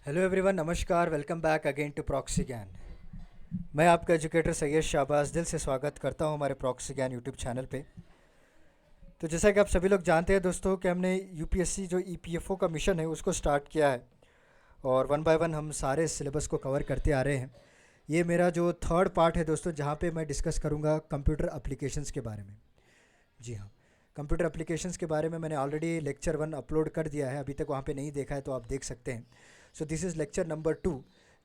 Hello everyone, नमस्कार। Welcome back again to proxy Gyan. मैं आपका एजुकेटर सैयद शाहबाज दिल से स्वागत करता हूं हमारे प्रॉक्सी ज्ञान यूट्यूब चैनल पे। तो जैसा कि आप सभी लोग जानते हैं दोस्तों कि हमने यूपीएससी जो ईपीएफओ का मिशन है उसको स्टार्ट किया है और वन बाय वन हम सारे सिलेबस को कवर करते आ रहे हैं। ये मेरा जो थर्ड पार्ट है दोस्तों, जहाँ पे मैं डिस्कस करूँगा कंप्यूटर एप्लीकेशंस के बारे में। जी हाँ, कंप्यूटर एप्लीकेशंस के बारे में मैंने ऑलरेडी लेक्चर 1 अपलोड कर दिया है। अभी तक वहाँ पे नहीं देखा है तो आप देख सकते हैं। So this is lecture number 2,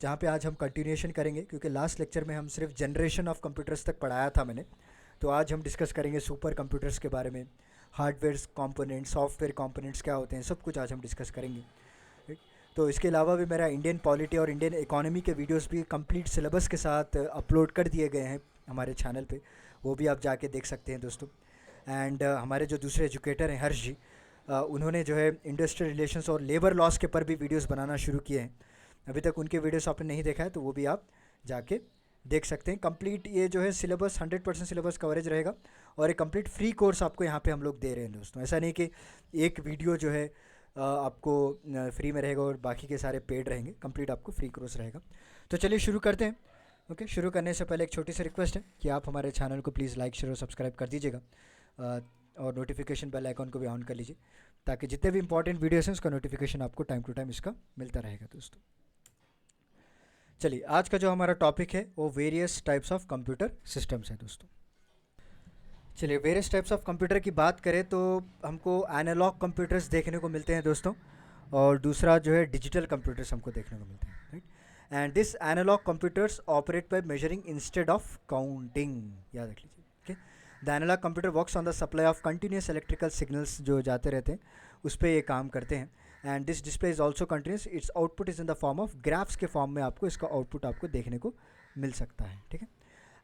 जहाँ पे आज हम कंटिन्यूएशन करेंगे, क्योंकि लास्ट लेक्चर में हम सिर्फ जनरेशन ऑफ कंप्यूटर्स तक पढ़ाया था मैंने। तो आज हम डिस्कस करेंगे सुपर कंप्यूटर्स के बारे में, हार्डवेयर कंपोनेंट्स, सॉफ्टवेयर कंपोनेंट्स क्या होते हैं, सब कुछ आज हम डिस्कस करेंगे। राइट। तो इसके अलावा भी मेरा इंडियन पॉलिटी और इंडियन इकोनॉमी के वीडियोस भी कंप्लीट सिलेबस के साथ अपलोड कर दिए गए हैं हमारे चैनल पे, वो भी आप जाके देख सकते हैं दोस्तों। एंड हमारे जो दूसरे एजुकेटर हैं हर्ष जी, उन्होंने जो है इंडस्ट्रियल रिलेशंस और लेबर लॉस के पर भी वीडियोस बनाना शुरू किए हैं। अभी तक उनके वीडियोस आपने नहीं देखा है तो वो भी आप जाके देख सकते हैं। कंप्लीट ये जो है सिलेबस 100% सिलेबस कवरेज रहेगा और एक कंप्लीट फ्री कोर्स आपको यहाँ पे हम लोग दे रहे हैं दोस्तों। ऐसा नहीं कि एक वीडियो जो है आपको फ्री में रहेगा और बाकी के सारे पेड रहेंगे। कंप्लीट आपको फ्री कोर्स रहेगा। तो चलिए शुरू करते हैं। ओके, शुरू करने से पहले एक छोटी सी रिक्वेस्ट है कि आप हमारे चैनल को प्लीज़ लाइक शेयर और सब्सक्राइब कर दीजिएगा और नोटिफिकेशन बेल आइकॉन को भी ऑन कर लीजिए, ताकि जितने भी इंपॉर्टेंट वीडियोस हैं उसका नोटिफिकेशन आपको टाइम टू टाइम इसका मिलता रहेगा दोस्तों। चलिए, आज का जो हमारा टॉपिक है वो various types of computer systems है दोस्तों। चलिए, वेरियस टाइप्स ऑफ कंप्यूटर की बात करें तो हमको एनालॉग कंप्यूटर्स देखने को मिलते हैं दोस्तों, और दूसरा जो है डिजिटल कंप्यूटर्स हमको देखने को मिलते हैं। Right. And this analog computers operate by measuring instead of counting, याद रख लीजिए। Okay, the analog computer works on the supply of continuous electrical signals जो जाते रहते हैं उस पर ये काम करते हैं। And this display is also continuous, it's output is in the form of graphs के फॉर्म में आपको इसका आउटपुट आपको देखने को मिल सकता है। ठीक है,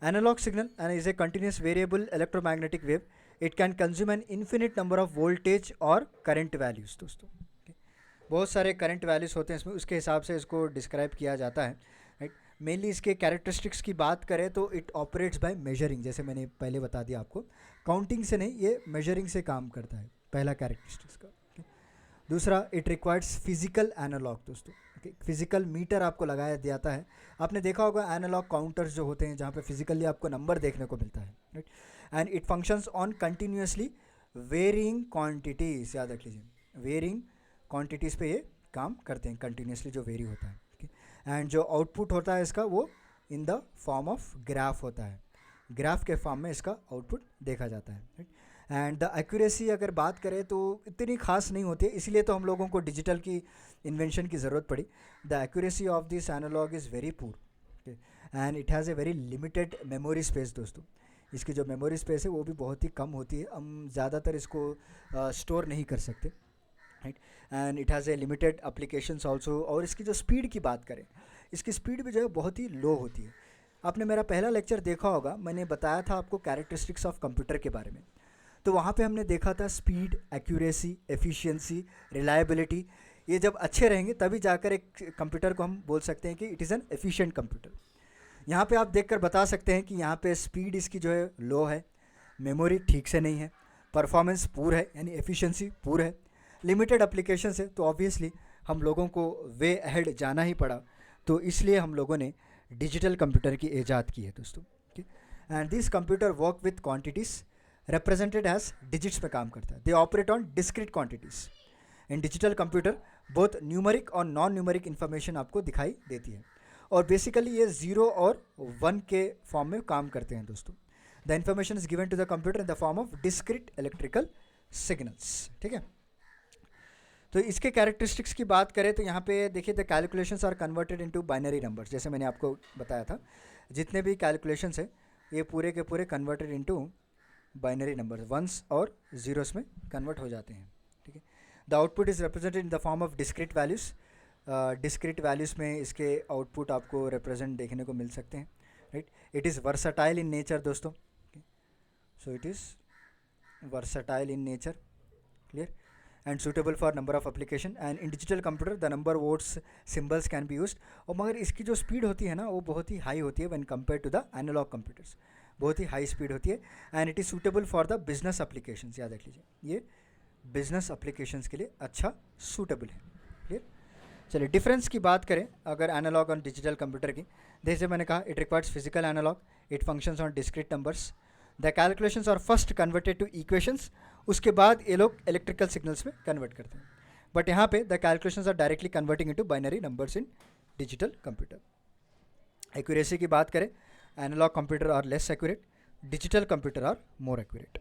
analog signal and is a continuous variable electromagnetic wave. It can consume an infinite number of voltage और current values दोस्तों। okay? बहुत सारे करंट वैल्यूज़ होते हैं इसमें, उसके हिसाब से इसको डिस्क्राइब किया जाता है। राइट। मेनली इसके कैरेक्टरिस्टिक्स की बात करें तो इट ऑपरेट्स बाय मेजरिंग, जैसे मैंने पहले बता दिया आपको, काउंटिंग से नहीं, ये मेजरिंग से काम करता है, पहला कैरेक्टरिस्टिक्स का। दूसरा, इट रिक्वायर्स फिजिकल एनालॉग दोस्तों। फिजिकल मीटर आपको लगाया जाता है। आपने देखा होगा एनालॉग काउंटर्स जो होते हैं जहाँ पे फिजिकली आपको नंबर देखने को मिलता है। Right. And it functions on continuously varying quantities, याद रख लीजिए, वेरिंग क्वांटिटीज़ पे ये काम करते हैं, कंटिन्यूसली जो वेरी होता है। एंड जो आउटपुट होता है इसका वो इन द फॉर्म ऑफ ग्राफ होता है, ग्राफ के फॉर्म में इसका आउटपुट देखा जाता है। राइट। एंड द एक्यूरेसी अगर बात करें तो इतनी खास नहीं होती है, इसलिए तो हम लोगों को डिजिटल की इन्वेंशन की ज़रूरत पड़ी। The accuracy of this analog is very poor and it has a very limited memory space दोस्तों। इसकी जो मेमोरी स्पेस है वो भी बहुत ही कम होती है, हम ज़्यादातर इसको स्टोर नहीं कर सकते। Right. And it has A limited applications also. और इसकी जो स्पीड की बात करें, इसकी स्पीड भी जो है बहुत ही लो होती है। आपने मेरा पहला लेक्चर देखा होगा, मैंने बताया था आपको कैरेक्टरिस्टिक्स ऑफ कंप्यूटर के बारे में। तो वहाँ पे हमने देखा था स्पीड, एक्यूरेसी, एफिशिएंसी, रिलायबिलिटी, ये जब अच्छे रहेंगे तभी जाकर एक कंप्यूटर को हम बोल सकते हैं कि it is an efficient computer. यहाँ पे आप देखकर बता सकते हैं कि यहाँ पे स्पीड इसकी जो है लो है, मेमोरी ठीक से नहीं है, परफॉर्मेंस पूर है यानी एफिशिएंसी पूर है, लिमिटेड एप्लीकेशंस है, तो ऑब्वियसली हम लोगों को वे अहेड जाना ही पड़ा। तो इसलिए हम लोगों ने डिजिटल कंप्यूटर की ईजाद की है दोस्तों। And this computer work with quantities represented as digits में काम करता है। They operate on discrete quantities. In digital computer both numeric और नॉन न्यूमरिक इन्फॉर्मेशन आपको दिखाई देती है, और बेसिकली ये 0 और 1 के फॉर्म में काम करते हैं दोस्तों। The information is given to the computer in the form of discrete electrical signals. ठीक है, तो इसके कैरेक्टरिस्टिक्स की बात करें तो यहाँ पे देखिए, the calculations are converted into binary numbers. जैसे मैंने आपको बताया था, जितने भी कैलकुलेशंस है ये पूरे के पूरे converted into binary number, ones और ज़ीरोस में कन्वर्ट हो जाते हैं। ठीक है, the output is represented in the form of discrete values. Discrete values में इसके आउटपुट आपको रिप्रेजेंट देखने को मिल सकते हैं। Right. It is versatile in nature दोस्तों। So it is versatile in nature, clear, and suitable for number of application, and in digital computer the number words symbols can be used। और मगर इसकी जो स्पीड होती है ना वो बहुत ही हाई होती है when compared to the analog computers, बहुत ही हाई स्पीड होती है। And it is suitable for the business applications, याद रख लीजिए, ये बिजनेस एप्लीकेशंस के लिए अच्छा सूटेबल है। क्लियर। चलिए डिफरेंस की बात करें अगर एनालॉग और डिजिटल कंप्यूटर की, जैसे मैंने कहा it requires physical analog, it functions on discrete numbers, the calculations are first converted to equations, उसके बाद ये लोग इलेक्ट्रिकल सिग्नल्स में कन्वर्ट करते हैं. बट यहाँ पे the calculations are directly converting into binary numbers in digital computer. Accuracy की बात करें analog computer are less accurate, digital computer are more accurate.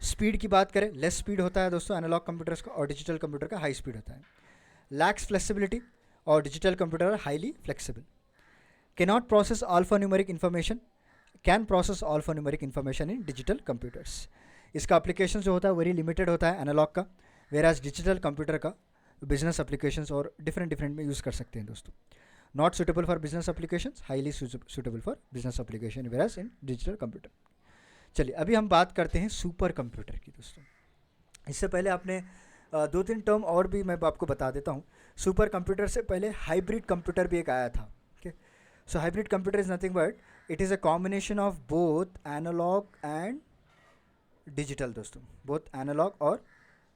Speed की बात करें लेस स्पीड होता है दोस्तों एनालॉग कंप्यूटर्स का, और डिजिटल कंप्यूटर का हाई स्पीड होता है. लैक्स फ्लेक्सिबिलिटी, और digital computer are highly flexible. Cannot process alphanumeric information, can process alphanumeric information in digital computers. इसका एप्लीकेशन जो होता है वेरी लिमिटेड होता है एनालॉग का, वेराज डिजिटल कंप्यूटर का बिजनेस एप्लीकेशंस और डिफरेंट में यूज़ कर सकते हैं दोस्तों. Not suitable for business applications, highly suitable for business application whereas in digital computer. चलिए अभी हम बात करते हैं सुपर कंप्यूटर की दोस्तों. इससे पहले आपने दो तीन टर्म और भी मैं आपको बता देता हूँ. सुपर कंप्यूटर से पहले हाइब्रिड कंप्यूटर भी एक आया था. Okay, so hybrid computer is nothing but it is a combination of both analog and digital दोस्तों, बोथ एनालॉग और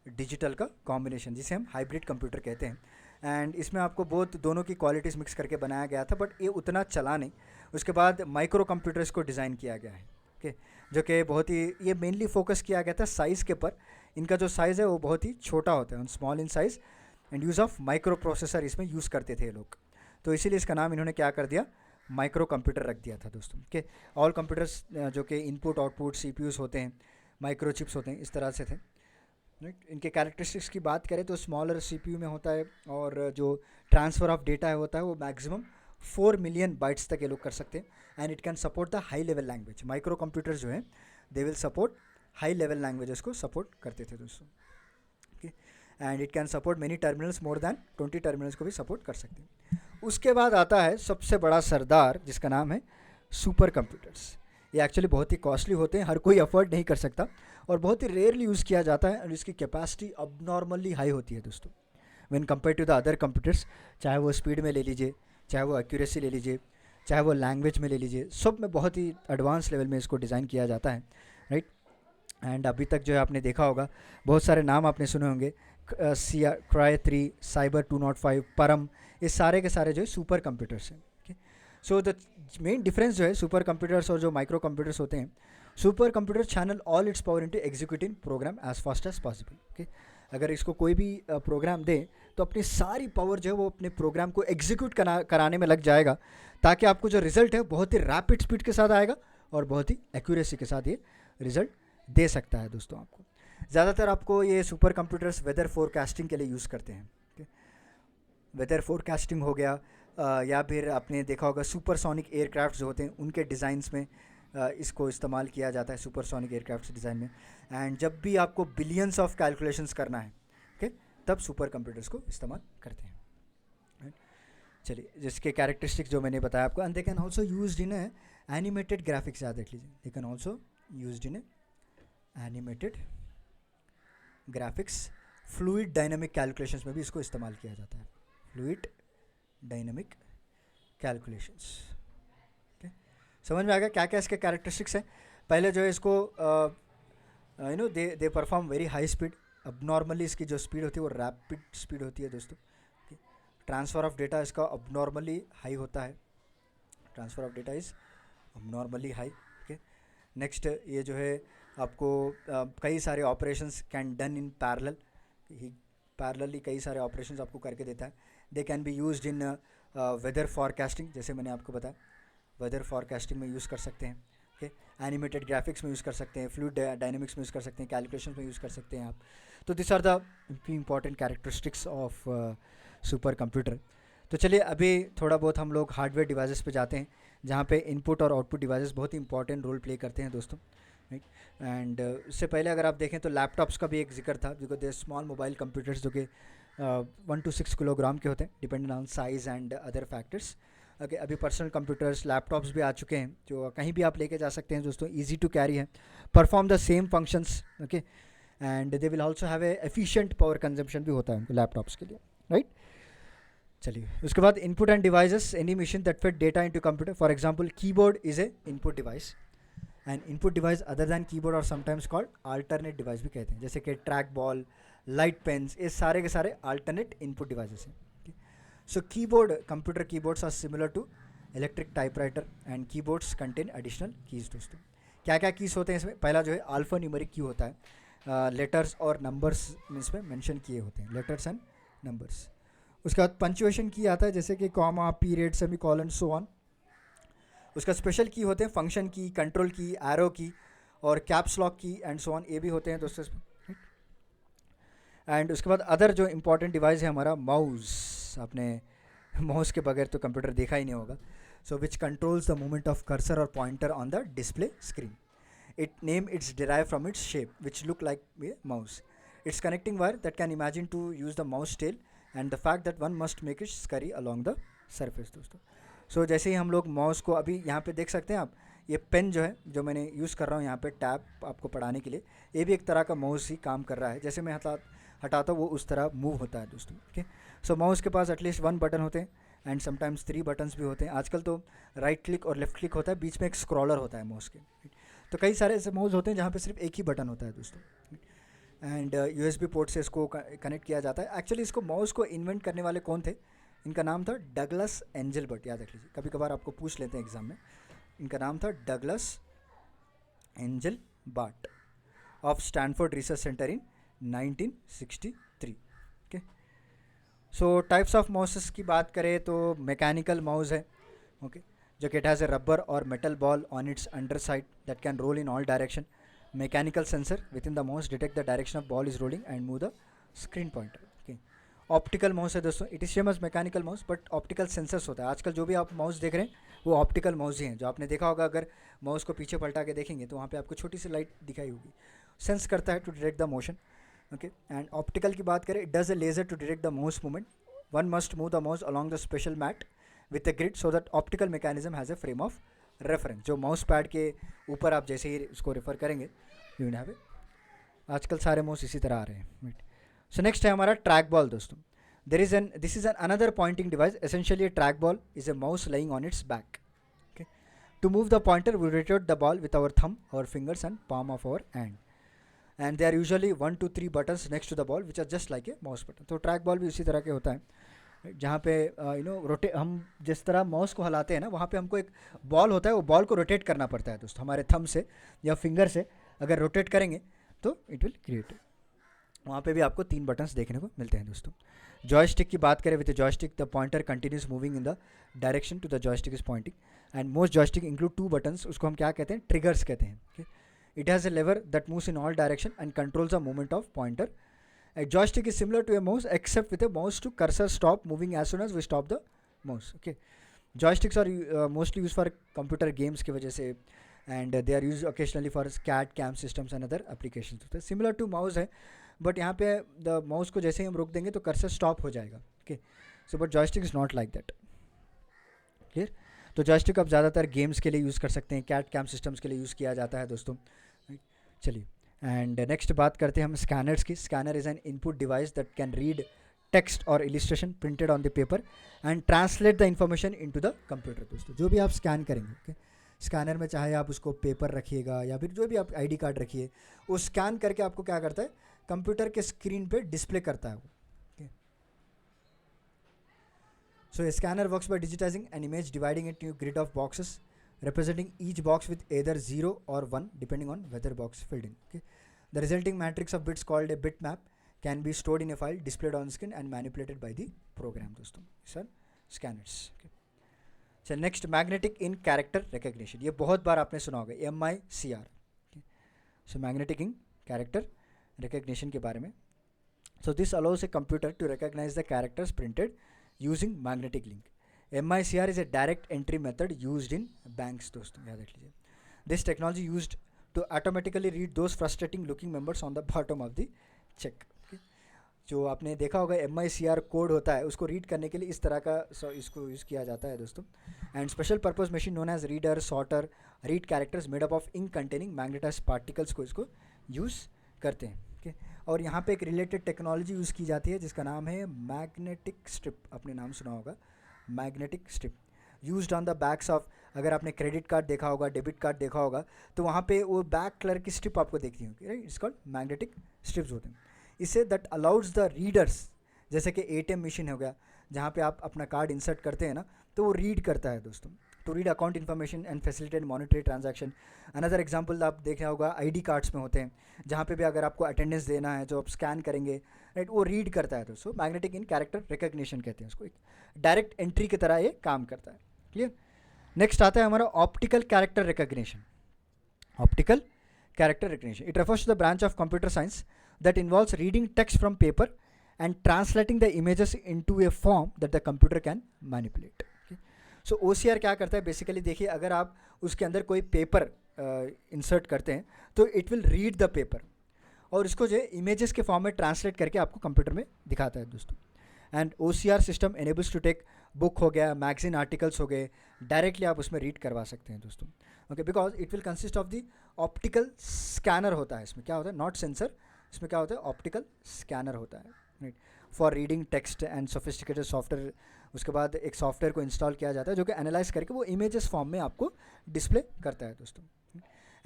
डिजिटल का कॉम्बिनेशन जिसे हम हाइब्रिड कंप्यूटर कहते हैं. एंड इसमें आपको बोथ दोनों की क्वालिटीज़ मिक्स करके बनाया गया था, बट ये उतना चला नहीं. उसके बाद माइक्रो कंप्यूटर्स को डिज़ाइन किया गया है. ओके, जो कि बहुत ही ये मेनली फोकस किया गया था साइज़ के ऊपर. इनका जो साइज़ है वो बहुत ही छोटा होता है, small in size, and use of micro processor इसमें यूज़ करते थे ये लोग. तो इसीलिए इसका नाम इन्होंने क्या कर दिया, माइक्रो कंप्यूटर रख दिया था दोस्तों. ओके, ऑल कंप्यूटर्स जो कि इनपुट आउटपुट सीपीयूज़ होते हैं, माइक्रो चिप्स होते हैं, इस तरह से थे. राइट, इनके कैरेक्टरिस्टिक्स की बात करें तो स्मॉलर सीपीयू में होता है, और जो ट्रांसफ़र ऑफ डेटा है होता है वो मैक्सिमम 4 मिलियन बाइट्स तक ये लोग कर सकते हैं. And it can support the high level language. Micro computer जो है they will support high level languages को सपोर्ट करते थे दोस्तों. Okay, and it can support many terminals, more than 20 terminals को भी सपोर्ट कर सकते हैं. उसके बाद आता है सबसे बड़ा सरदार जिसका नाम है सुपर कंप्यूटर्स. ये एक्चुअली बहुत ही कॉस्टली होते हैं, हर कोई अफोर्ड नहीं कर सकता, और बहुत ही रेयरली यूज़ किया जाता है, और इसकी कैपेसिटी अबनॉर्मली हाई होती है दोस्तों when compare to the other computers. चाहे वो स्पीड में ले लीजिए, चाहे वो एक्यूरेसी ले लीजिए, चाहे वो लैंग्वेज में ले लीजिए, सब में बहुत ही एडवांस लेवल में इसको डिज़ाइन किया जाता है. राइट, एंड अभी तक जो है आपने देखा होगा बहुत सारे नाम आपने सुने होंगे, क्राई 3, साइबर 205, परम, ये सारे के सारे जो है सुपर कंप्यूटर्स हैं. Okay, so the main difference जो है सुपर कंप्यूटर्स और जो माइक्रो कंप्यूटर्स होते हैं, super computer channel all its power into executing program as fast as possible. Okay, अगर इसको कोई भी प्रोग्राम दे तो अपनी सारी पावर जो है वो अपने प्रोग्राम को एग्जीक्यूट कराने में लग जाएगा, ताकि आपको जो रिजल्ट है बहुत ही रैपिड स्पीड के साथ आएगा और बहुत ही एक्यूरेसी के साथ ये रिजल्ट दे सकता है दोस्तों. आपको ज़्यादातर आपको ये सुपर कंप्यूटर्स वेदर फोरकास्टिंग के लिए यूज़ करते हैं. वेदर फोरकास्टिंग हो गया, या फिर आपने देखा होगा सुपरसोनिक एयरक्राफ्ट जो होते हैं उनके डिज़ाइंस में इसको इस्तेमाल किया जाता है, सुपरसोनिक एयरक्राफ्ट डिज़ाइन में. एंड जब भी आपको बिलियंस ऑफ कैलकुलेशंस करना है, ओके, तब सुपर कंप्यूटर्स को इस्तेमाल करते हैं. चलिए, जिसके कैरेक्टरिस्टिक्स जो मैंने बताया आपको, and they can also used in animated graphics. याद रख लीजिए, they can also used in animated graphics. Fluid dynamic calculations में भी इसको इस्तेमाल किया जाता है, फ्लूइड डायनामिक कैलकुलेशंस. ओके, समझ में आ गया क्या क्या इसके कैरेक्टरिस्टिक्स हैं. पहले जो है इसको you know they perform very high speed. अब नॉर्मली इसकी जो स्पीड होती है वो रैपिड स्पीड होती है दोस्तों. ट्रांसफ़र ऑफ डेटा इसका अब नॉर्मली हाई होता है, transfer of data is abnormally high. Okay, next ये जो है आपको कई सारे operations can done in parallel, parallelly कई सारे ऑपरेशंस आपको करके देता है. They can be used in weather forecasting, जैसे मैंने आपको बताया वेदर फॉरकास्टिंग में यूज़ कर सकते हैं. ओके, एनिमेटेड ग्राफिक्स में यूज़ कर सकते हैं, फ्लूइड डायनामिक्स में यूज़ कर सकते हैं, कैलकुलेशन में यूज़ कर सकते हैं आप. तो this are the important characteristics of super computer. तो चलिए अभी थोड़ा बहुत हम लोग हार्डवेयर डिवाइसेस पे जाते हैं, जहाँ पे इनपुट और आउटपुट डिवाइसेस बहुत ही इंपॉर्टेंट रोल प्ले करते हैं दोस्तों. राइट, एंड इससे पहले अगर आप देखें तो लैपटॉप्स का भी एक जिक्र था, जो कि स्मॉल मोबाइल कंप्यूटर्स जो कि 1 to 6 किलोग्राम के होते हैं, dependent on size and other factors. Okay, अभी पर्सनल कंप्यूटर्स, लैपटॉप्स भी आ चुके हैं जो कहीं भी आप लेके जा सकते हैं दोस्तों, ईजी टू कैरी है, perform the same functions. Okay, and they will also have a efficient power consumption भी होता है उनको लैपटॉप्स के लिए. राइट, चलिए उसके बाद input end devices, any machine that fit data into computer. For example keyboard is a input device, and input device other than keyboard और समटाइम्स कॉल्ड अल्टरनेट डिवाइस भी कहते हैं, जैसे कि ट्रैक बॉल, लाइट पेन्स, ये सारे के सारे अल्टरनेट इनपुट डिवाइसेस हैं. So keyboard, computer keyboards are similar to electric typewriter and keyboards contain additional keys दोस्तों. क्या क्या कीज होते हैं इसमें? पहला जो है अल्फा न्यूमेरिक की होता है, लेटर्स और नंबर्स इसमें मेंशन किए होते हैं, लेटर्स एंड नंबर्स. उसके बाद पंचुएशन की आता है जैसे कि comma, period, semi colon, so on. उसका स्पेशल की होते हैं फंक्शन की, कंट्रोल की, एरो की और कैप्स लॉक की एंड सो ऑन, ये भी होते हैं दोस्तों. एंड उसके बाद अदर जो इंपॉर्टेंट डिवाइस है हमारा माउस. आपने माउस के बगैर तो कंप्यूटर देखा ही नहीं होगा. So which controls the movement of cursor और pointer on the display screen. It name its derive from its shape which look like a mouse. Its connecting wire that can imagine to use the mouse tail and the fact that one must make it scurry along the surface दोस्तों. So जैसे ही हम लोग mouse को अभी यहाँ पे देख सकते हैं आप, ये पेन जो है जो मैंने यूज़ कर रहा हूँ यहाँ पे टैब आपको पढ़ाने के लिए, ये भी एक तरह का माउस ही काम कर रहा है. जैसे मैं हटाता हूँ वो उस तरह मूव होता है दोस्तों. ओके, सो माउस के पास एटलीस्ट 1 बटन होते हैं एंड समटाइम्स 3 बटन्स भी होते हैं. आजकल तो राइट क्लिक और लेफ्ट क्लिक होता है, बीच में एक स्क्रॉलर होता है माउस के. तो कई सारे ऐसे माउस होते हैं जहाँ पे सिर्फ एक ही बटन होता है दोस्तों. एंड USB पोर्ट से इसको कनेक्ट किया जाता है. एक्चुअली इसको माउस को इन्वेंट करने वाले कौन थे? इनका नाम था डगलस एंजलबर्ट. याद रख लीजिए, कभी कभार आपको पूछ लेते हैं एग्जाम में. इनका नाम था Douglas Engelbart of Stanford research centre in 1963. Okay, so types of mouses की बात करें तो मैकेनिकल माउस है. ओके, जो कि इट हैज़ ए रबर और metal ball on its under side that can roll in all direction. Mechanical sensor with in the mouse detect the direction of ball is rolling and move the screen pointer. Okay, optical mouse है दोस्तों. It is same as mechanical mouse but optical sensors होता है. आजकल जो भी आप mouse देख रहे हैं वो ऑप्टिकल माउस ही हैं. जो आपने देखा होगा, अगर माउस को पीछे पलटा के देखेंगे तो वहाँ पे आपको छोटी सी लाइट दिखाई होगी. सेंस करता है to detect the motion. Okay, and optical की बात करें, it does a laser to detect the mouse movement. One must move the mouse along the special mat with a grid so that optical mechanism has a frame of reference. जो mouse pad के ऊपर आप जैसे ही उसको refer करेंगे you will have a. आजकल सारे mouse इसी तरह आ रहे हैं. सो नेक्स्ट है हमारा ट्रैक बॉल दोस्तों. This is another pointing device. Essentially, a trackball is a mouse lying on its back. Okay. To move the pointer, we rotate the ball with our thumb, our fingers, and palm of our hand. And there are usually 1 to 3 buttons next to the ball, which are just like a mouse button. तो track ball भी उसी तरह के होता है, जहाँ पे हम जिस तरह माउस को हिलाते हैं ना, वहाँ पे हमको एक बॉल होता है, वो बॉल को रोटेट करना पड़ता है दोस्तों. हमारे थंब से या फिंगर से अगर रोटेट करेंगे तो इट विल क्रिएट. वहाँ पे भी आपको 3 बटन्स देखने को मिलते हैं दोस्तों. जॉयस्टिक की बात करें, with the joystick the pointer continuous moving in the direction to the joystick is pointing. And most joystick include 2 buttons. उसको हम क्या कहते हैं? ट्रिगर्स कहते हैं. okay? It has a lever that moves in all direction and controls the movement of pointer. A joystick is similar to a mouse except with a mouse to cursor stop moving as soon as we stop the mouse. Okay, joysticks are mostly used for computer games की वजह से, and they are used occasionally for CAD CAM systems and other applications. तो similar to mouse है, but यहाँ पे the mouse को जैसे ही हम रोक देंगे तो cursor stop हो जाएगा. Okay, so but joystick is not like that. Clear? तो जॉयस्टिक आप ज़्यादातर गेम्स के लिए यूज़ कर सकते हैं, कैट कैम सिस्टम्स के लिए यूज़ किया जाता है दोस्तों. चलिए, एंड नेक्स्ट बात करते हैं हम स्कैनर्स की. Scanner is an input device that can read text और illustration printed on the paper and translate the information into the computer दोस्तों. जो भी आप स्कैन करेंगे, ओके, स्कैनर में चाहे आप उसको पेपर रखिएगा या फिर जो भी आप ID कार्ड रखिए, वो स्कैन करके आपको क्या करता है? कंप्यूटर के स्क्रीन पे डिस्प्ले करता है वो. So a scanner works by digitizing an image, dividing it into a grid of boxes, representing each box with either 0 or 1 depending on whether box filled in. Okay. The resulting matrix of bits called a bitmap can be stored in a file, displayed on screen and manipulated by the program दोस्तों. These are scanners. Okay. So next, magnetic ink character recognition. ये बहुत बार आपने सुना होगा, MICR. Okay. So magnetic ink character recognition के बारे में. So this allows a computer to recognize the characters printed using magnetic link. MICR is a direct entry method used in banks दोस्तों, याद रख लीजिए. This technology used to automatically read those frustrating looking numbers on the bottom of the check. Okay? जो आपने देखा होगा MICR code होता है, उसको रीड करने के लिए इस तरह का इसको यूज़ किया जाता है दोस्तों. And special purpose machine known as reader sorter read characters made up of ink containing magnetised particles को इसको यूज़ करते हैं. Okay? और यहाँ पे एक रिलेटेड टेक्नोलॉजी यूज़ की जाती है जिसका नाम है मैग्नेटिक स्ट्रिप. आपने नाम सुना होगा, magnetic strip used on the backs of. अगर आपने क्रेडिट कार्ड देखा होगा, डेबिट कार्ड देखा होगा, तो वहाँ पे वो बैक कलर की स्ट्रिप आपको देखती होगी, right? It's called magnetic strips होते हैं. इससे दैट अलाउड्स द रीडर्स, जैसे कि ATM मशीन हो गया, जहाँ पे आप अपना कार्ड इंसर्ट करते हैं ना, तो वो रीड करता है दोस्तों, to read account information and facilitate monetary transaction. Another example आप देखा होगा आईडी कार्ड्स में होते हैं, जहाँ पे भी अगर आपको अटेंडेंस देना है जो आप स्कैन करेंगे, राइट, वो रीड करता है दोस्तों। मैग्नेटिक इन कैरेक्टर रिकग्निशन कहते हैं उसको, एक डायरेक्ट एंट्री की तरह ये काम करता है। क्लियर। नेक्स्ट आता है हमारा optical character recognition. Optical character recognition. It refers to the branch of computer science that involves reading text from paper and translating the images into a form that the computer can manipulate. Okay? So OCR क्या करता है basically, देखिए अगर आप उसके अंदर कोई paper insert करते हैं तो it will read the paper और इसको जो है इमेजेस के फॉर्म में ट्रांसलेट करके आपको कंप्यूटर में दिखाता है दोस्तों। And OCR system enables to take book हो गया, मैगजीन आर्टिकल्स हो गए, डायरेक्टली आप उसमें रीड करवा सकते हैं दोस्तों। Okay, because it will consist of the optical scanner होता है इसमें, क्या होता है, नॉट सेंसर, इसमें क्या होता है, ऑप्टिकल स्कैनर होता है, right, for reading text and sophisticated software. उसके बाद एक सॉफ्टवेयर को इंस्टॉल किया जाता है जो कि एनालाइज करके वो इमेजेस फॉर्म में आपको डिस्प्ले करता है दोस्तों।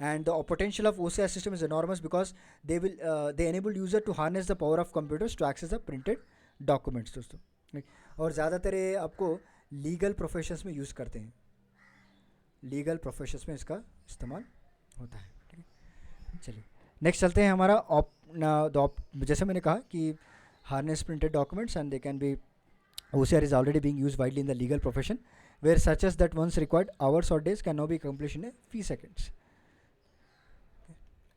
And the potential of OCR system is enormous because they enable user to harness the power of computers to access the printed documents दोस्तों। और ज़्यादातर ये आपको लीगल प्रोफेशंस में यूज़ करते हैं, लीगल प्रोफेशंस में इसका इस्तेमाल होता है। ठीक है, चलिए नेक्स्ट चलते हैं हमारा जैसे मैंने कहा कि harness printed documents and they can B OCR is already being used widely in the legal profession where searches that once required hours or days can now be accomplished in a few seconds.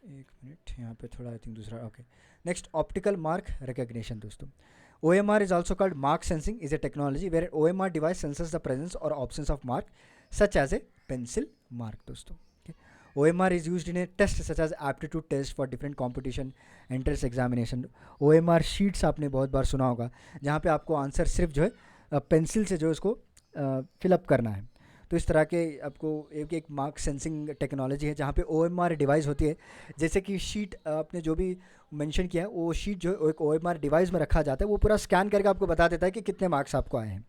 एक minute यहाँ पे थोड़ा I think दूसरा, okay. Next optical mark recognition दोस्तों। OMR is also called mark sensing, is a technology where an OMR device senses the presence or absence of mark such as a pencil mark दोस्तों। okay? OMR is used in a test such as aptitude test for different competition entrance examination। OMR sheets आपने बहुत बार सुना होगा, जहाँ पे आपको answer सिर्फ जो है पेंसिल से जो है उसको फिलअप करना है। तो इस तरह के आपको एक मार्क सेंसिंग टेक्नोलॉजी है जहाँ पे OMR डिवाइस होती है, जैसे कि शीट आपने जो भी मेंशन किया है वो शीट जो है एक OMR डिवाइस में रखा जाता है, वो पूरा स्कैन करके आपको बता देता है कि कितने मार्क्स आपको आए हैं।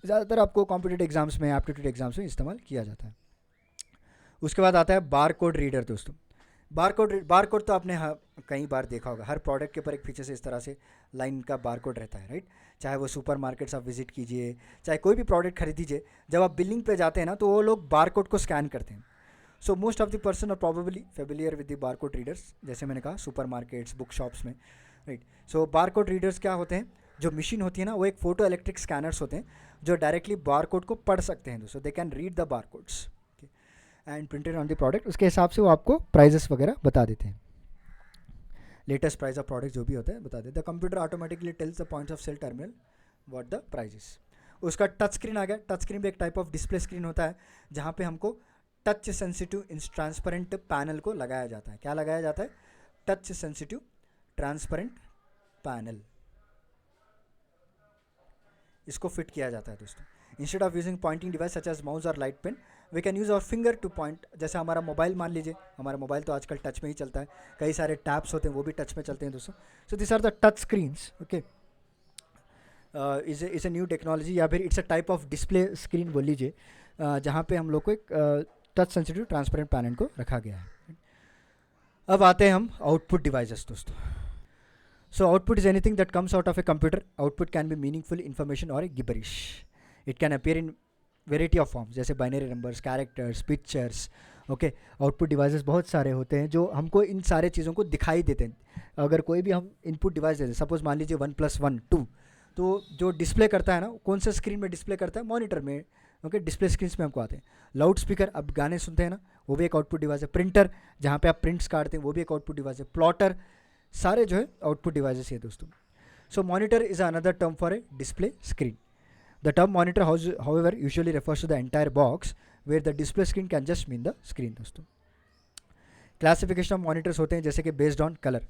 ज़्यादातर आपको कॉम्पिटिटिव एग्जाम्स में, एप्टीट्यूड एग्जाम्स में इस्तेमाल किया जाता है। उसके बाद आता है बार कोड रीडर दोस्तों। बार कोड तो आपने कई बार देखा होगा, हर प्रोडक्ट के ऊपर एक पीछे से इस तरह से लाइन का बार कोड रहता है, राइट। चाहे वो सुपर मार्केट्स आप विजिट कीजिए, चाहे कोई भी प्रोडक्ट खरीदीजिए, जब आप बिलिंग पे जाते हैं ना तो वो लोग बार कोड को स्कैन करते हैं। So most of the person are probably familiar with the bar code readers, जैसे मैंने कहा सुपर मार्केट्स, बुक शॉप्स में, right. So bar code readers क्या होते हैं, जो मशीन होती है ना वो एक फोटो इलेक्ट्रिक स्कैनर्स होते हैं जो डायरेक्टली बार कोड को पढ़ सकते हैं दोस्तों। They can read the bar codes and printed on the product. उसके हिसाब से वो आपको प्राइजेस वगैरह बता देते हैं, लेटेस्ट प्राइस ऑफ प्रोडक्ट जो भी होता है बता देते हैं। The computer automatically tells the points of sale terminal what the prices. उसका टच स्क्रीन आ गया। टच स्क्रीन भी एक टाइप ऑफ डिस्प्ले स्क्रीन होता है जहाँ पे हमको टच सेंसिटिव ट्रांसपेरेंट पैनल को लगाया जाता है। क्या लगाया जाता है, टच सेंसिटिव ट्रांसपेरेंट पैनल, इसको फिट किया जाता है दोस्तों। Instead of using pointing device such as mouse और light pen, we can use our finger to point. जैसे हमारा मोबाइल मान लीजिए, हमारा मोबाइल तो आजकल टच में ही चलता है, कई सारे टैब्स होते हैं वो भी टच में चलते हैं दोस्तों। So this are the touch screens, okay. Is a new technology या फिर it's a type of display screen बोल लीजिए, जहाँ पे हम लोग को एक टच सेंसिटिव ट्रांसपेरेंट पैनल को रखा गया है। अब आते हैं हम आउटपुट डिवाइसेस दोस्तों। So output is anything that comes out of a computer. Output can be meaningful information or a gibberish. It can appear in variety of forms, जैसे binary numbers, characters, pictures. Okay, output devices बहुत सारे होते हैं जो हमको इन सारे चीज़ों को दिखाई देते हैं। अगर कोई भी हम इनपुट डिवाइस देते हैं, सपोज मान लीजिए 1+1 2, तो जो डिस्प्ले करता है ना, कौन से स्क्रीन में डिस्प्ले करता है, मॉनिटर में। ओके, डिस्प्ले स्क्रीन्स में हमको आते हैं। लाउड स्पीकर, अब गाने सुनते हैं ना, वो भी एक आउटपुट डिवाइस है। प्रिंटर, जहाँ पे आप प्रिंट्स काटते हैं, वो भी एक आउटपुट डिवाइस है। प्लॉटर, सारे जो है आउटपुट डिवाइसेस है दोस्तों। So monitor is another term for a display screen. The term monitor however usually refers to the entire box where the display screen can just mean the screen दोस्तों। Classification of monitors होते हैं जैसे कि based on colour,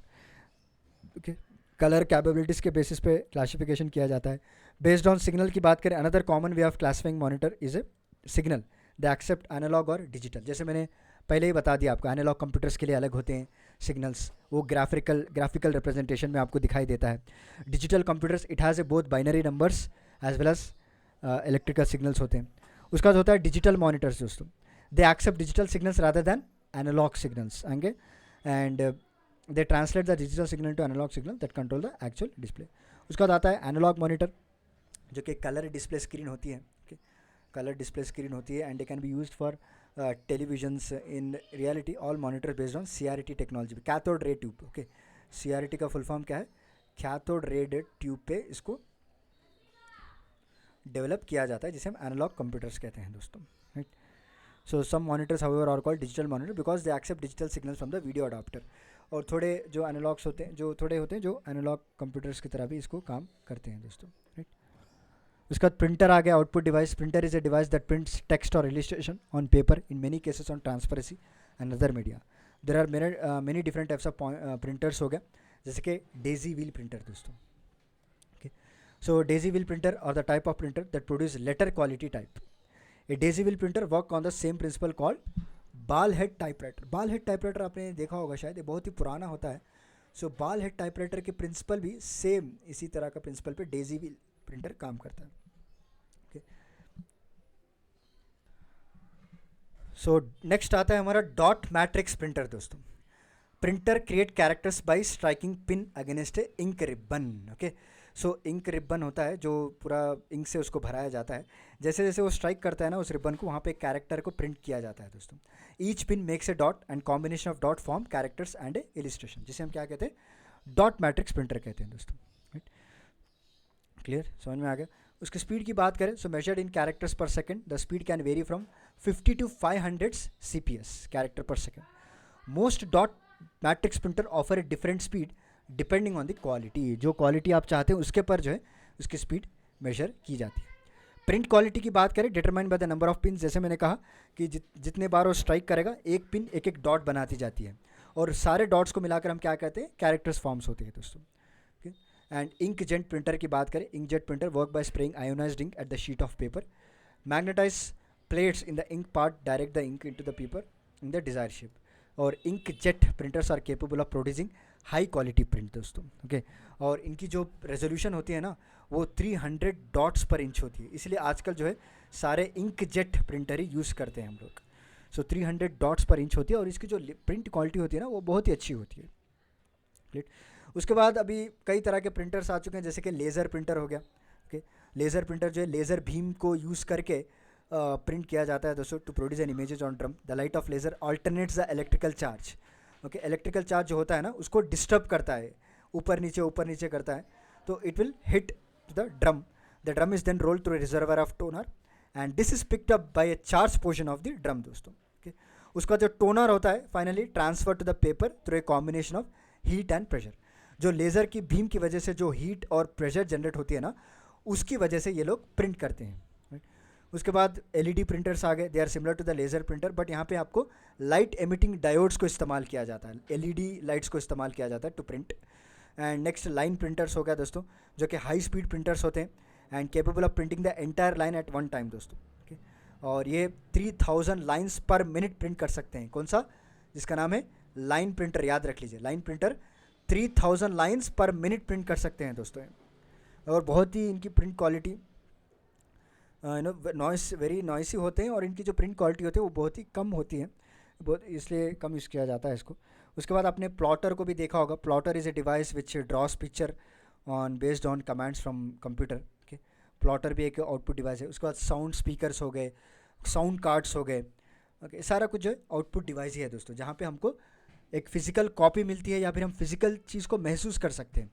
okay, colour capabilities के basis पे classification किया जाता है। बेस्ड ऑन सिग्नल की बात करें, another common way of classifying monitor is a signal. They accept analogue और डिजिटल, जैसे मैंने पहले ही बता दिया आपको, एनालॉग कंप्यूटर्स के लिए अलग होते हैं सिग्नल्स, वो ग्राफिकल रिप्रेजेंटेशन में आपको दिखाई देता है। Digital computers, it has a both binary numbers as well as electrical signals होते हैं। उसका होता है डिजिटल मॉनिटर्स दोस्तों। They accept digital signals rather than analog signals आएंगे, and they translate the digital signal to analog signal that control the actual display. उसका बाद आता है एनालॉग मॉनिटर। जो कि कलर डिस्प्ले स्क्रीन होती है, ओके, कलर डिस्प्ले स्क्रीन होती है, and they can be used for televisions in reality. All monitor based on CRT technology, cathode ray tube, okay. CRT का फुल फॉर्म क्या है? Cathode ray tube पे इसको develop किया जाता है, जिसे हम एनालॉग कंप्यूटर्स कहते हैं दोस्तों, right. So some monitors however are called digital monitor because they accept digital signal from the video adapter. और थोड़े जो एनालॉग्स होते हैं, जो थोड़े होते हैं जो एनालॉग कंप्यूटर्स की तरह भी इसको काम करते हैं दोस्तों, राइट। उसके बाद प्रिंटर आ गया, output device. Printer is a device that prints text और illustration on paper, in many cases on transparency and other media. There are many different types of printers हो गया, जैसे कि डेजी व्हील प्रिंटर दोस्तों, okay. So daisy wheel printer और the type of printer that produce letter quality type. A daisy wheel printer work on the same principle called ball head typewriter. Ball head typewriter आपने देखा होगा शायद, ये बहुत ही पुराना होता है। सो बाल हेड टाइपराइटर के प्रिंसिपल भी सेम इसी तरह का प्रिंसिपल पे डेजी व्हील प्रिंटर काम करता है, ओके। सो नेक्स्ट आता है हमारा डॉट मैट्रिक्स प्रिंटर दोस्तों। Printer create characters by striking pin against a ink ribbon, okay. So ink ribbon होता है जो पूरा इंक से उसको भराया जाता है। जैसे जैसे वो स्ट्राइक करता है ना उस रिबन को, वहाँ पे कैरेक्टर को प्रिंट किया जाता है दोस्तों। Each pin makes a dot and combination of dot form characters and A illustration, जिसे हम क्या कहते हैं? डॉट मैट्रिक्स प्रिंटर कहते हैं दोस्तों, राइट। क्लियर, समझ में आ गया। उसकी स्पीड की बात करें, so measured in characters per second, the speed can vary from 50 to 500 CPS character per second. Most dot matrix printer offer a different speed depending on the quality. जो quality आप चाहते हैं उसके पर जो है उसकी स्पीड मेजर की जाती है। प्रिंट क्वालिटी की बात करें, determine by the number of pin. जैसे मैंने कहा कि जितने बार वो स्ट्राइक करेगा एक पिन एक एक डॉट बनाती जाती है, और सारे डॉट्स को मिलाकर हम क्या कहते हैं? कैरेक्टर्स फॉर्म्स होते हैं दोस्तों, okay. And ink jet printer की बात करें, ink jet printer work by spraying ionized ink at the sheet of paper. Magnetize plates in the ink part direct the ink into the paper in the desire shape. और ink jet printers are capable of producing high quality print दोस्तों, okay. और इनकी जो resolution होती है ना वो 300 dots पर इंच होती है, इसलिए आजकल जो है सारे इंक जेट प्रिंटर ही यूज़ करते हैं हम लोग। सो 300 डॉट्स पर इंच होती है, और इसकी जो प्रिंट क्वालिटी होती है ना वो बहुत ही अच्छी होती है, राइट। उसके बाद अभी कई तरह के प्रिंटर्स आ चुके हैं, जैसे कि लेज़र प्रिंटर हो गया, ओके। लेज़र प्रिंटर जो है लेज़र बीम को यूज़ करके प्रिंट किया जाता है दोस्तों, to produce an images on drum. The light of laser alternates the electrical charge, okay. Electrical charge जो होता है ना उसको डिस्टर्ब करता है, ऊपर नीचे करता है, तो it will hit the drum. The drum is then rolled through a reservoir of toner and this is picked up by a charge portion of the drum दोस्तों, ओके। उसका जो टोनर होता है finally transfer to the paper through a combination of heat and pressure. जो laser की beam की वजह से जो हीट और प्रेशर जनरेट होती है ना उसकी वजह से ये लोग प्रिंट करते हैं, राइट। उसके बाद LED प्रिंटर्स आ गए, they are similar to the laser printer, but यहाँ पे आपको लाइट एमिटिंग डायोड्स को इस्तेमाल किया जाता है, LED लाइट्स को इस्तेमाल किया जाता है to print. And next line printers हो गया दोस्तों, जो कि हाई स्पीड प्रिंटर्स होते हैं and capable of printing the entire line at one time दोस्तों, ओके। और ये 3000 लाइन्स पर मिनट प्रिंट कर सकते हैं। कौन सा? जिसका नाम है लाइन प्रिंटर, याद रख लीजिए, लाइन प्रिंटर 3000 लाइन्स पर मिनट प्रिंट कर सकते हैं दोस्तों। और बहुत ही इनकी print quality noise very noisy होते हैं, और इनकी जो प्रिंट क्वालिटी होती है वो बहुत ही कम होती है, बहुत इसलिए कम यूज़ किया जाता है इसको। उसके बाद आपने प्लॉटर को भी देखा होगा। Plotter is a device which draws picture on based on commands from computer, okay. Plotter भी एक आउटपुट डिवाइस है। उसके बाद साउंड स्पीकर्स हो गए, साउंड कार्ड्स हो गए, ओके। सारा कुछ जो है आउटपुट डिवाइस ही है दोस्तों, जहाँ पे हमको एक फिजिकल कॉपी मिलती है या फिर हम फिजिकल चीज़ को महसूस कर सकते हैं,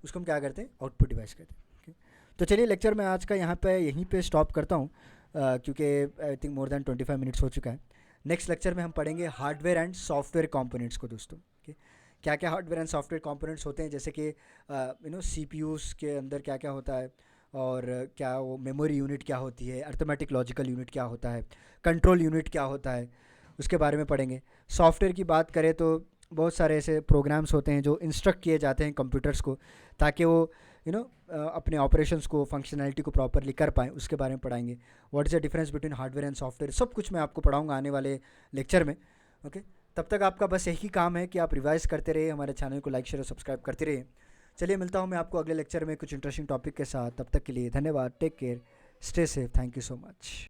उसको हम क्या करते हैं? आउटपुट डिवाइस कहते हैं, ओके। तो चलिए लेक्चर मैं आज का यहीं पे स्टॉप करता हूँ, क्योंकि I think more than 25 minutes हो चुका है। नेक्स्ट लेक्चर में हम पढ़ेंगे हार्डवेयर एंड सॉफ्टवेयर कंपोनेंट्स को दोस्तों, ओके। क्या क्या हार्डवेयर एंड सॉफ्टवेयर कंपोनेंट्स होते हैं, जैसे कि CPUs के अंदर क्या क्या होता है, और क्या वो मेमोरी यूनिट क्या होती है, अर्थमेटिक लॉजिकल यूनिट क्या होता है, कंट्रोल यूनिट क्या होता है, उसके बारे में पढ़ेंगे। सॉफ्टवेयर की बात करें तो बहुत सारे ऐसे प्रोग्राम्स होते हैं जो इंस्ट्रक्ट किए जाते हैं कंप्यूटर्स को, ताकि वो अपने ऑपरेशंस को, फंक्शनैलिटी को प्रॉपरली कर पाएँ, उसके बारे में पढ़ाएंगे। What is the difference between hardware and software, सब कुछ मैं आपको पढ़ाऊंगा आने वाले लेक्चर में, ओके। तब तक आपका बस यही काम है कि आप रिवाइज करते रहिए, हमारे चैनल को लाइक शेयर और सब्सक्राइब करते रहिए। चलिए मिलता हूँ मैं आपको अगले लेक्चर में कुछ इंटरेस्टिंग टॉपिक के साथ। तब तक के लिए धन्यवाद, take care, stay safe, thank you so much.